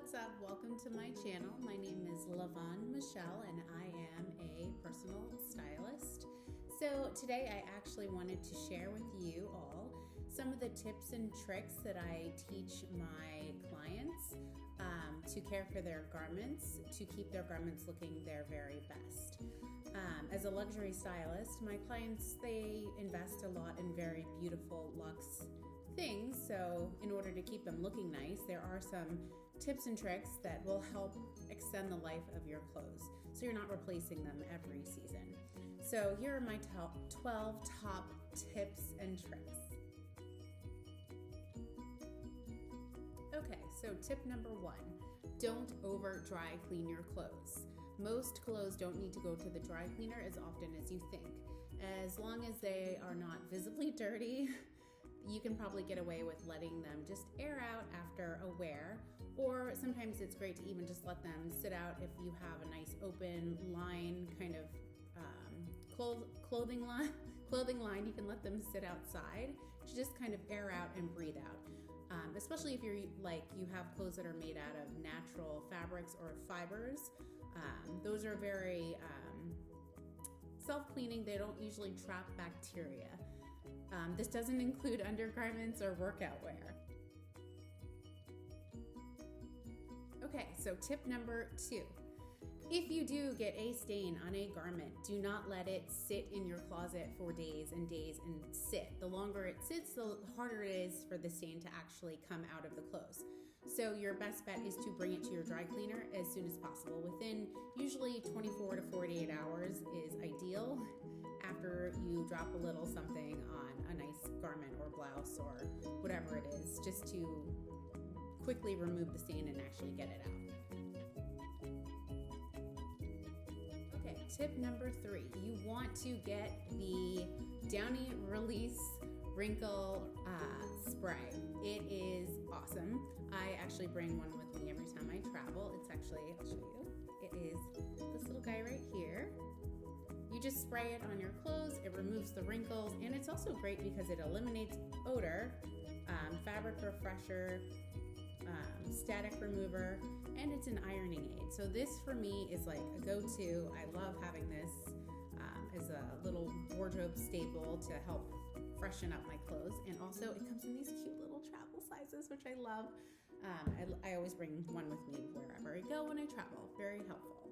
what's up? Welcome to my channel. My name is LaVaughn Michelle and I am a personal stylist. So today I actually wanted to share with you all some of the tips and tricks that I teach my clients to care for their garments, to keep their garments looking their very best. As a luxury stylist, my clients, they invest a lot in very beautiful luxe things, so in order to keep them looking nice, there are some tips and tricks that will help extend the life of your clothes so you're not replacing them every season. So here are my 12 top tips and tricks. Okay, so tip number 1, don't over dry clean your clothes. Most clothes don't need to go to the dry cleaner as often as you think. As long as they are not visibly dirty, you can probably get away with letting them just air out after a wear, or sometimes it's great to even just let them sit out if you have a nice open line kind of clothing line. You can let them sit outside to just kind of air out and breathe out. Especially if you have clothes that are made out of natural fabrics or fibers. Those are very self-cleaning. They don't usually trap bacteria. This doesn't include undergarments or workout wear. Okay, so tip number 2. If you do get a stain on a garment, do not let it sit in your closet for days and days and sit. The longer it sits, the harder it is for the stain to actually come out of the clothes. So your best bet is to bring it to your dry cleaner as soon as possible. Within usually 24 to 48 hours is ideal after you drop a little something on a nice garment or blouse or whatever it is, just to quickly remove the stain and actually get it out. Okay, tip number 3, you want to get the Downy Release Wrinkle spray. It is awesome. I actually bring one with me every time I travel. It's actually, I'll show you. It is this little guy right here. You just spray it on your clothes, it removes the wrinkles, and it's also great because it eliminates odor, fabric refresher, static remover, and it's an ironing aid. So this for me is like a go-to. I love having this as a little wardrobe staple to help freshen up my clothes. And also it comes in these cute little travel sizes, which I love. I always bring one with me wherever I go when I travel. Very helpful.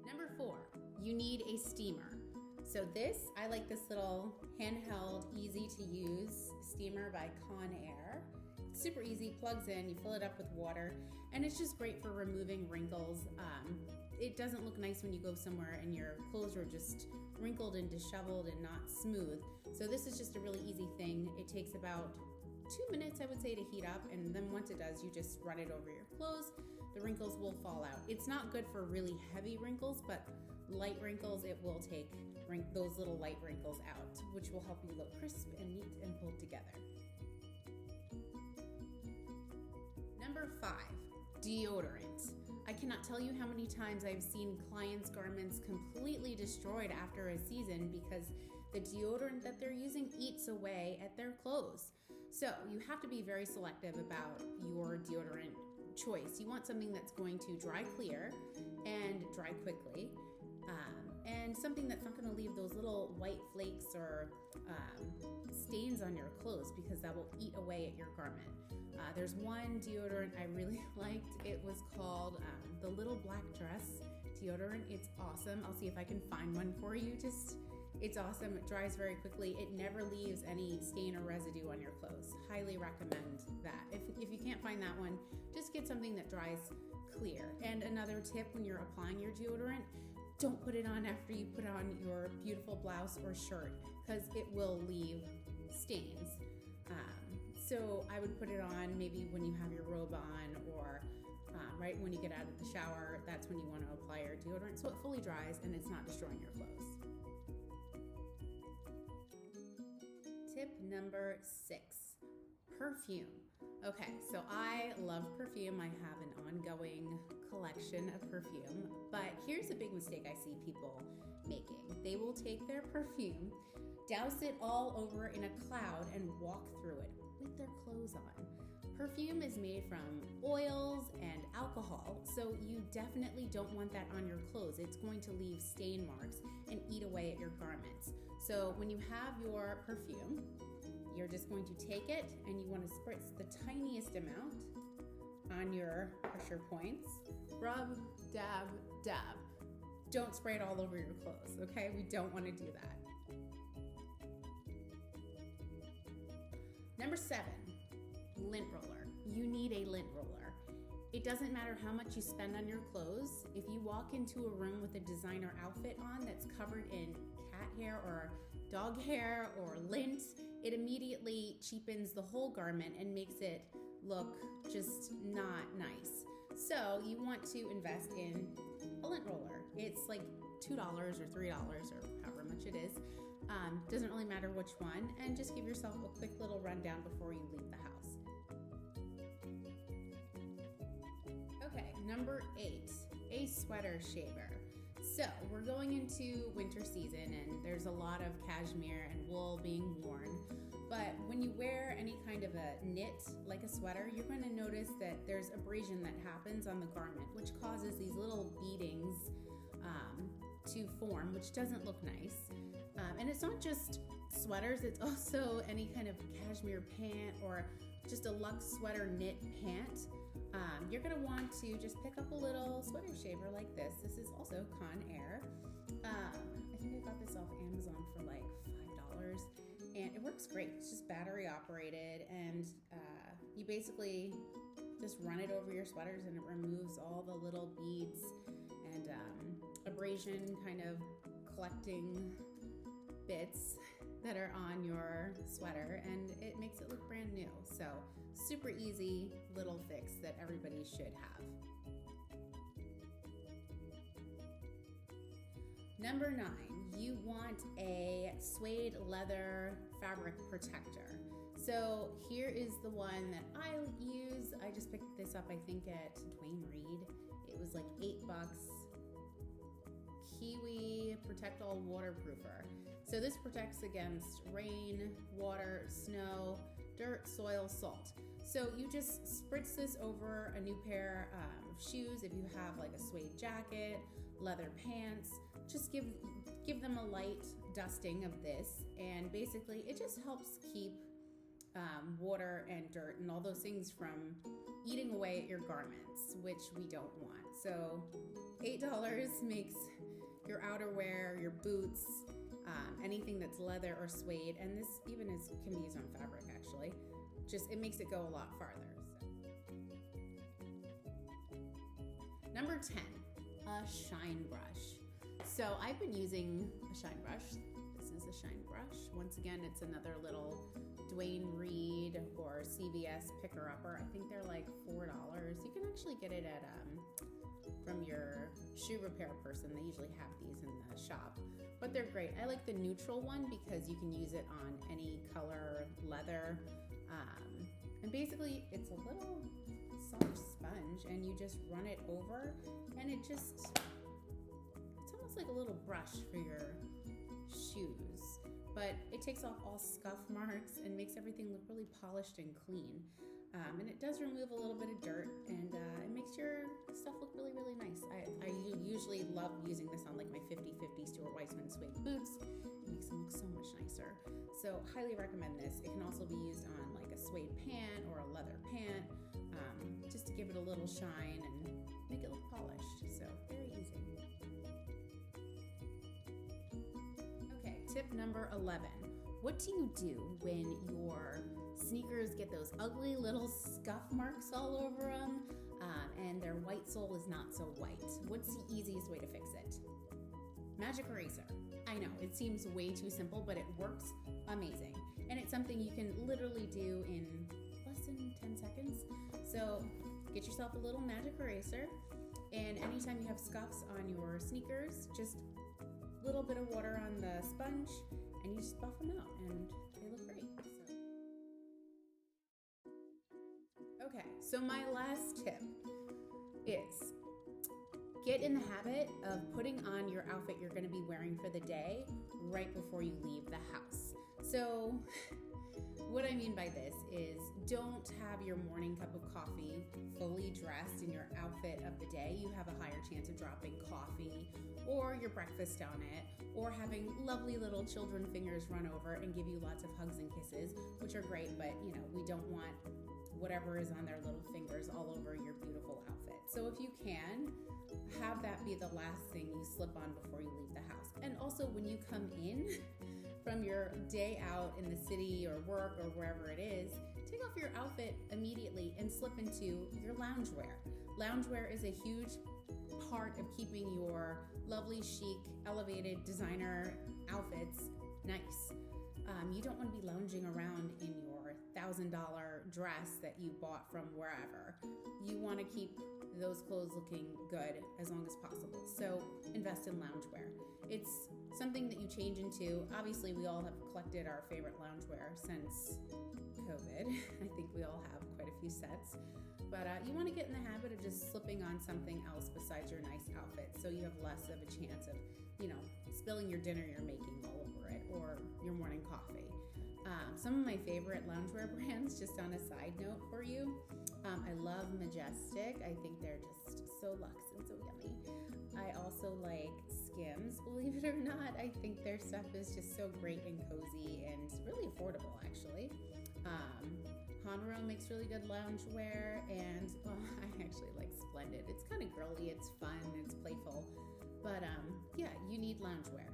Number 4, you need a steamer. So I like this little handheld, easy to use steamer by Conair. It's super easy, plugs in, you fill it up with water, and it's just great for removing wrinkles. It doesn't look nice when you go somewhere and your clothes are just wrinkled and disheveled and not smooth. So this is just a really easy thing. It takes about 2 minutes, I would say, to heat up, and then once it does, you just run it over your clothes. The wrinkles will fall out. It's not good for really heavy wrinkles, but light wrinkles, it will take those little light wrinkles out, which will help you look crisp and neat and pulled together. Number 5, deodorant. I cannot tell you how many times I've seen clients' garments completely destroyed after a season because the deodorant that they're using eats away at their clothes. So you have to be very selective about your deodorant choice. You want something that's going to dry clear and dry quickly, and something that's not going to leave those little white flakes or stains on your clothes because that will eat away at your garment. There's one deodorant I really liked. It was called the Little Black Dress deodorant. It's awesome. I'll see if I can find one for you. It's awesome. It dries very quickly. It never leaves any stain or residue on your clothes. Highly recommend that. If you can't find that one, just get something that dries clear. And another tip when you're applying your deodorant, don't put it on after you put on your beautiful blouse or shirt because it will leave stains. So I would put it on maybe when you have your robe on or right when you get out of the shower. That's when you want to apply your deodorant so it fully dries and it's not destroying your clothes. Tip number 6, perfume. Okay, so I love perfume. I have an ongoing collection of perfume, but here's a big mistake I see people making. They will take their perfume, douse it all over in a cloud, and walk through it with their clothes on. Perfume is made from oils and alcohol, so you definitely don't want that on your clothes. It's going to leave stain marks and eat away at your garments. So when you have your perfume, you're just going to take it and you want to spritz the tiniest amount on your pressure points. Rub, dab, dab. Don't spray it all over your clothes, okay? We don't want to do that. Number 7, lint roller. You need a lint roller. It doesn't matter how much you spend on your clothes. If you walk into a room with a designer outfit on that's covered in cat hair or dog hair or lint, it immediately cheapens the whole garment and makes it look just not nice. So you want to invest in a lint roller. It's like $2 or $3 or however much it is. Doesn't really matter which one, and just give yourself a quick little rundown before you leave the house. Okay, number 8, a sweater shaver. So we're going into winter season and there's a lot of cashmere and wool being worn. But when you wear any kind of a knit, like a sweater, you're going to notice that there's abrasion that happens on the garment, which causes these little beadings to form, which doesn't look nice. And it's not just sweaters, it's also any kind of cashmere pant or just a luxe sweater knit pant. You're going to want to just pick up a little sweater shaver like this. This is also Conair. I think I got this off Amazon for like $5. And it works great. It's just battery operated, and you basically just run it over your sweaters and it removes all the little beads and abrasion kind of collecting bits that are on your sweater, and it makes it look brand new. So super easy little fix that everybody should have. Number 9, you want a suede leather fabric protector. So here is the one that I use. I just picked this up, I think, at Dwayne Reed. It was like $8. Kiwi Protect All Waterproofer. So this protects against rain, water, snow, dirt, soil, salt. So you just spritz this over a new pair of shoes. If you have like a suede jacket, leather pants, just give them a light dusting of this, and basically it just helps keep water and dirt and all those things from eating away at your garments, which we don't want. So $8 makes your outerwear, your boots, anything that's leather or suede, and this even can be used on fabric actually. Just it makes it go a lot farther. So. Number 10, a shine brush. So I've been using a shine brush. This is a shine brush. Once again, it's another little Dwayne Reed or CVS picker-upper. I think they're like $4. You can actually get it at from your shoe repair person. They usually have these in the shop, but they're great. I like the neutral one because you can use it on any color leather. And basically it's a little soft sponge and you just run it over and it's almost like a little brush for your shoes, but it takes off all scuff marks and makes everything look really polished and clean. And it does remove a little bit of dirt, and it makes your stuff look really, really nice. I usually love using this on like my 50/50 Stuart Weitzman suede boots. It makes them look so much nicer. So highly recommend this. It can also be used on like a suede pant or a leather pant, just to give it a little shine and make it look polished. So very easy. Okay, tip number 11. What do you do when your sneakers get those ugly little scuff marks all over them and their white sole is not so white? What's the easiest way to fix it? Magic eraser. I know, it seems way too simple, but it works amazing. And it's something you can literally do in less than 10 seconds. So get yourself a little magic eraser, and anytime you have scuffs on your sneakers, just a little bit of water on the sponge, and you just buff them out, and they look great. Okay, so my last tip is get in the habit of putting on your outfit you're going to be wearing for the day right before you leave the house. So what I mean by this is don't have your morning cup of coffee fully dressed in your outfit of the day, you have a higher chance of dropping coffee or your breakfast on it, or having lovely little children fingers run over and give you lots of hugs and kisses, which are great, but we don't want whatever is on their little fingers all over your beautiful outfit. So if you can, have that be the last thing you slip on before you leave the house. And also when you come in from your day out in the city or work or wherever it is, take off your outfit immediately and slip into your loungewear. Loungewear is a huge part of keeping your lovely, chic, elevated designer outfits nice. You don't want to be lounging around in your $1,000 dress that you bought from wherever. You want to keep those clothes looking good as long as possible. So invest in loungewear. It's something that you change into. Obviously, we all have collected our favorite loungewear since COVID. I think we all have quite a few sets. But you want to get in the habit of just slipping on something else besides your nice outfit, so you have less of a chance of, spilling your dinner you're making all over it or your morning coffee. Some of my favorite loungewear brands, just on a side note for you, I love Majestic. I think they're just so luxe and so yummy. I also like Skims, believe it or not. I think their stuff is just so great and cozy and really affordable, actually. Honro makes really good loungewear, and I actually like Splendid. It's kind of girly, it's fun, it's playful, but you need loungewear.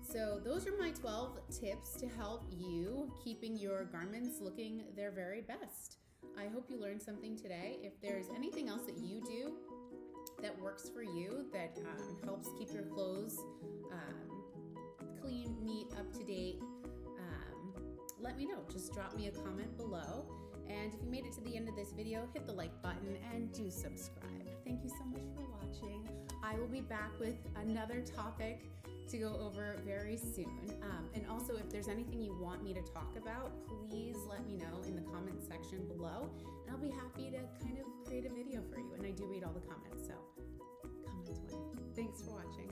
So those are my 12 tips to help you keeping your garments looking their very best. I hope you learned something today. If there's anything else that you do that works for you, that helps keep your clothes clean, neat, up to date, let me know. Just drop me a comment below. And if you made it to the end of this video, hit the like button and do subscribe. Thank you so much for watching. I will be back with another topic to go over very soon. And also, if there's anything you want me to talk about, please let me know in the comments section below, and I'll be happy to kind of create a video for you. And I do read all the comments, so comments away. Thanks for watching.